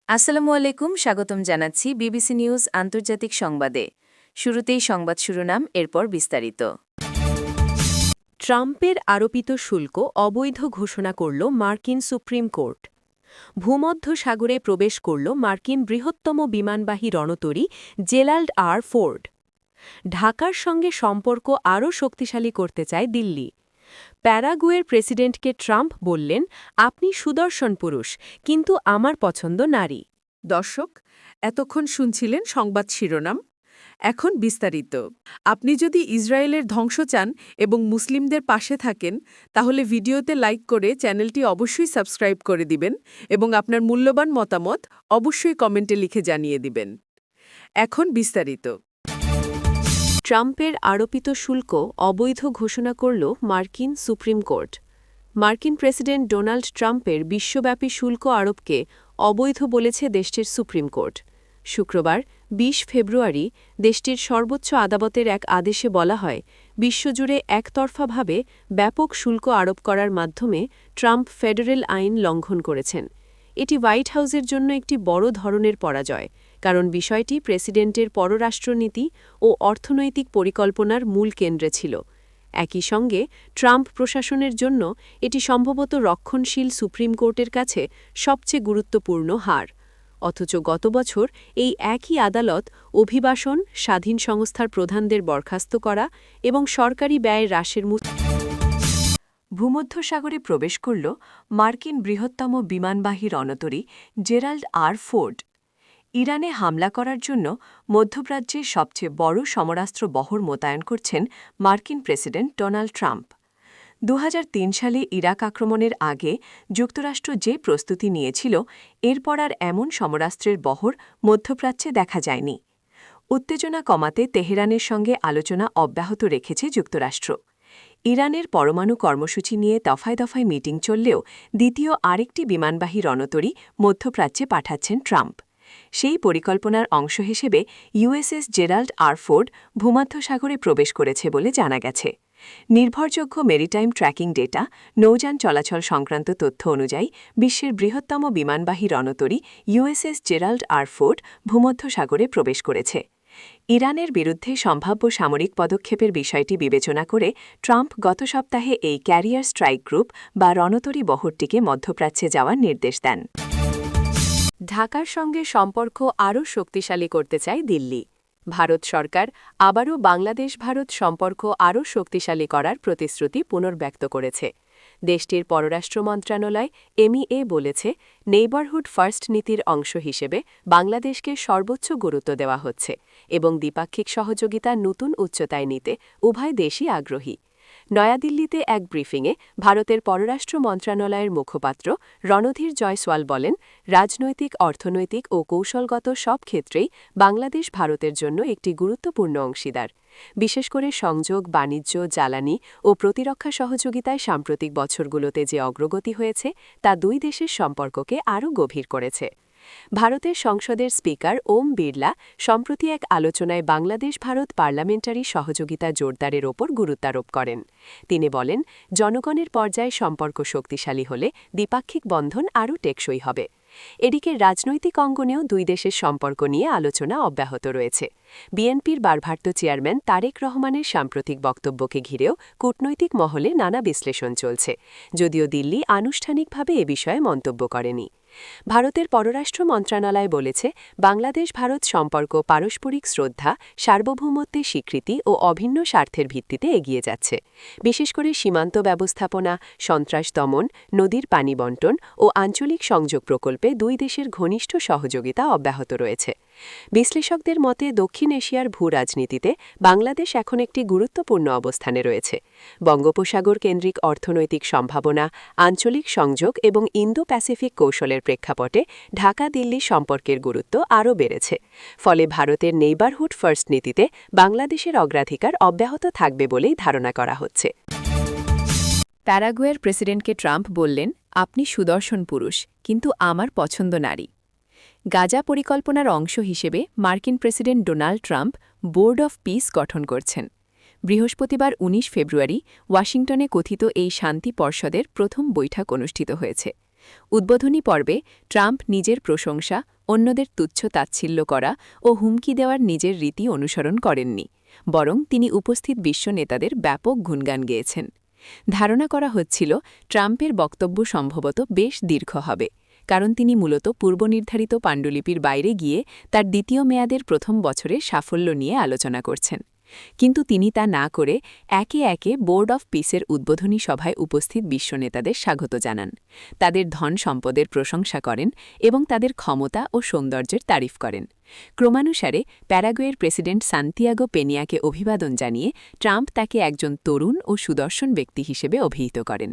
আসসালামু আলাইকুম, স্বাগতম জানাচ্ছি বিবিসি নিউজ আন্তর্জাতিক সংবাদে। শুরুতেই সংবাদ শিরোনাম, এরপর বিস্তারিত। ট্রাম্পের আরোপিত শুল্ক অবৈধ ঘোষণা করল মার্কিন সুপ্রিম কোর্ট। ভূমধ্য সাগরে প্রবেশ করল মার্কিন বৃহত্তম বিমানবাহী রণতরী জেরাল্ড আর ফোর্ড। ঢাকার সঙ্গে সম্পর্ক আরও শক্তিশালী করতে চায় দিল্লি। প্যারাগুয়ের প্রেসিডেন্টকে ট্রাম্প বললেন, আপনি সুদর্শন পুরুষ, কিন্তু আমার পছন্দ নারী। দর্শক, এতক্ষণ শুনছিলেন সংবাদ শিরোনাম। এখন বিস্তারিত। আপনি যদি ইসরায়েলের ধ্বংস চান এবং মুসলিমদের পাশে থাকেন, তাহলে ভিডিওতে লাইক করে চ্যানেলটি অবশ্যই সাবস্ক্রাইব করে দিবেন এবং আপনার মূল্যবান মতামত অবশ্যই কমেন্টে লিখে জানিয়ে দিবেন। এখন বিস্তারিত। ট্রাম্পের আরোপিত শুল্ক অবৈধ ঘোষণা করল মার্কিন সুপ্রিম কোর্ট। মার্কিন প্রেসিডেন্ট ডোনাল্ড ট্রাম্পের বিশ্বব্যাপী শুল্ক আরোপকে অবৈধ বলেছে দেশটির সুপ্রিম কোর্ট। শুক্রবার ২০ ফেব্রুয়ারি দেশটির সর্বোচ্চ আদালতের এক আদেশে বলা হয়, বিশ্বজুড়ে একতরফাভাবে ব্যাপক শুল্ক আরোপ করার মাধ্যমে ট্রাম্প ফেডারেল আইন লঙ্ঘন করেছেন। এটি হোয়াইট হাউসের জন্য একটি বড় ধরনের পরাজয়, কারণ বিষয়টি প্রেসিডেন্টের পররাষ্ট্রনীতি ও অর্থনৈতিক পরিকল্পনার মূল কেন্দ্রে ছিল। একই সঙ্গে ট্রাম্প প্রশাসনের জন্য এটি সম্ভবত রক্ষণশীল সুপ্রিম কোর্টের কাছে সবচেয়ে গুরুত্বপূর্ণ হার। অথচ গত বছর এই একই আদালত অভিবাসন, স্বাধীন সংস্থার প্রধানদের বরখাস্ত করা এবং সরকারি ব্যয় হ্রাসের ভূমধ্যসাগরে প্রবেশ করল মার্কিন বৃহত্তম বিমানবাহী রণতরী জেরাল্ড আর ফোর্ড। ইরানে হামলা করার জন্য মধ্যপ্রাচ্যের সবচেয়ে বড় সমরাস্ত্র বহর মোতায়েন করছেন মার্কিন প্রেসিডেন্ট ডোনাল্ড ট্রাম্প। ২০০৩ সালে ইরাক আক্রমণের আগে যুক্তরাষ্ট্র যে প্রস্তুতি নিয়েছিল, এরপর আর এমন সমরাস্ত্রের বহর মধ্যপ্রাচ্যে দেখা যায়নি। উত্তেজনা কমাতে তেহরানের সঙ্গে আলোচনা অব্যাহত রেখেছে যুক্তরাষ্ট্র। ইরানের পরমাণু কর্মসূচি নিয়ে দফায় দফায় মিটিং চললেও দ্বিতীয় আরেকটি বিমানবাহী রণতরী মধ্যপ্রাচ্যে পাঠাচ্ছেন ট্রাম্প। সেই পরিকল্পনার অংশ হিসেবে ইউএসএস জেরাল্ড আর ফোর্ড ভূমধ্যসাগরে প্রবেশ করেছে বলে জানা গেছে। নির্ভরযোগ্য মেরিটাইম ট্র্যাকিং ডেটা, নৌযান চলাচল সংক্রান্ত তথ্য অনুযায়ী বিশ্বের বৃহত্তম বিমানবাহী রণতরী ইউএসএস জেরাল্ড আর ফোর্ড ভূমধ্যসাগরে প্রবেশ করেছে। ইরানের বিরুদ্ধে সম্ভাব্য সামরিক পদক্ষেপের বিষয়টি বিবেচনা করে ট্রাম্প গত সপ্তাহে এই ক্যারিয়ার স্ট্রাইক গ্রুপ বা রণতরী বহরটিকে মধ্যপ্রাচ্যে যাওয়ার নির্দেশ দেন। ঢাকার সঙ্গে সম্পর্ক আরও শক্তিশালী করতে চায় দিল্লি। ভারত সরকার আবারও বাংলাদেশ-ভারত সম্পর্ক আরও শক্তিশালী করার প্রতিশ্রুতি পুনর্ব্যক্ত করেছে। দেশটির পররাষ্ট্র মন্ত্রণালয় এমইএ বলেছে, নেইবারহুড ফার্স্ট নীতির অংশ হিসেবে বাংলাদেশকে সর্বোচ্চ গুরুত্ব দেওয়া হচ্ছে এবং দ্বিপাক্ষিক সহযোগিতা নতুন উচ্চতায় নিতে উভয় দেশই আগ্রহী। নয়াদিল্লিতে এক ব্রিফিংয়ে ভারতের পররাষ্ট্র মন্ত্রণালয়ের মুখপাত্র রণধীর জয়সওয়াল বলেন, রাজনৈতিক, অর্থনৈতিক ও কৌশলগত সব ক্ষেত্রেই বাংলাদেশ ভারতের জন্য একটি গুরুত্বপূর্ণ অংশীদার। বিশেষ করে সংযোগ, বাণিজ্য, জ্বালানি ও প্রতিরক্ষা সহযোগিতায় সাম্প্রতিক বছরগুলোতে যে অগ্রগতি হয়েছে, তা দুই দেশের সম্পর্ককে আরও গভীর করেছে। ভারতের সংসদের স্পিকার ওম বিড়লা সম্প্রতি এক আলোচনায় বাংলাদেশ-ভারত পার্লামেন্টারি সহযোগিতা জোরদারের ওপর গুরুত্বারোপ করেন। তিনি বলেন, জনগণের পর্যায়ে সম্পর্ক শক্তিশালী হলে দ্বিপাক্ষিক বন্ধন আরও টেকসই হবে। এদিকে রাজনৈতিক অঙ্গনেও দুই দেশের সম্পর্ক নিয়ে আলোচনা অব্যাহত রয়েছে। বিএনপির ভারপ্রাপ্ত চেয়ারম্যান তারেক রহমানের সাম্প্রতিক বক্তব্যকে ঘিরেও কূটনৈতিক মহলে নানা বিশ্লেষণ চলছে, যদিও দিল্লি আনুষ্ঠানিকভাবে এ বিষয়ে মন্তব্য করেনি। ভারতের পররাষ্ট্র মন্ত্রণালয় বলেছে, বাংলাদেশ-ভারত সম্পর্ক পারস্পরিক শ্রদ্ধা, সার্বভৌমত্বের স্বীকৃতি ও অভিন্ন স্বার্থের ভিত্তিতে এগিয়ে যাচ্ছে। বিশেষ করে সীমান্ত ব্যবস্থাপনা, সন্ত্রাস দমন, নদীর পানি বণ্টন ও আঞ্চলিক সংযোগ প্রকল্পে দুই দেশের ঘনিষ্ঠ সহযোগিতা অব্যাহত রয়েছে। বিশ্লেষকদের মতে দক্ষিণ এশিয়ার ভূ-রাজনীতিতে বাংলাদেশ এখন একটি গুরুত্বপূর্ণ অবস্থানে রয়েছে। বঙ্গোপসাগর কেন্দ্রিক অর্থনৈতিক সম্ভাবনা, আঞ্চলিক সংযোগ এবং ইন্দো প্যাসিফিক কৌশলের প্রেক্ষাপটে ঢাকা-দিল্লি সম্পর্কের গুরুত্ব আরও বেড়েছে। ফলে ভারতের নেইবারহুড ফার্স্ট নীতিতে বাংলাদেশের অগ্রাধিকার অব্যাহত থাকবে বলেই ধারণা করা হচ্ছে। প্যারাগুয়ের প্রেসিডেন্টকে ট্রাম্প বললেন, আপনি সুদর্শন পুরুষ, কিন্তু আমার পছন্দ নারী। গাজা পরিকল্পনার অংশ হিসেবে মার্কিন president Donald Trump board of piece গঠন করছেন। বৃহস্পতিবার ১৯ ফেব্রুয়ারি ওয়াশিংটনে কথিত এই শান্তি পর্ষদের প্রথম বৈঠক অনুষ্ঠিত হয়েছে। উদ্বোধনী পর্বে ট্রাম্প নিজের প্রশংসা, অন্যদের তুচ্ছ তাচ্ছিল্য করা ও হুমকি দেওয়ার নিজের রীতি অনুসরণ করেননি, বরং তিনি উপস্থিত বিশ্ব নেতাদের ব্যাপক গুণগান গেয়েছেন। ধারণা করা হচ্ছিল ট্রাম্পের বক্তব্য সম্ভবত বেশ দীর্ঘ হবে, কারণ তিনি মূলত পূর্বনির্ধারিত পাণ্ডুলিপির বাইরে গিয়ে তার দ্বিতীয় মেয়াদের প্রথম বছরে সাফল্য নিয়ে আলোচনা করছেন। কিন্তু তিনি তা না করে একে একে বোর্ড অফ পিসের উদ্বোধনী সভায় উপস্থিত বিশ্ব নেতাদের স্বাগত জানান, তাদের ধন সম্পদের প্রশংসা করেন এবং তাদের ক্ষমতা ও সৌন্দর্যের তারিফ করেন। ক্রমানুসারে প্যারাগুয়ের প্রেসিডেন্ট সান্তিয়াগো পেনিয়াকে অভিবাদন জানিয়ে ট্রাম্প তাকে একজন তরুণ ও সুদর্শন ব্যক্তি হিসেবে অভিহিত করেন।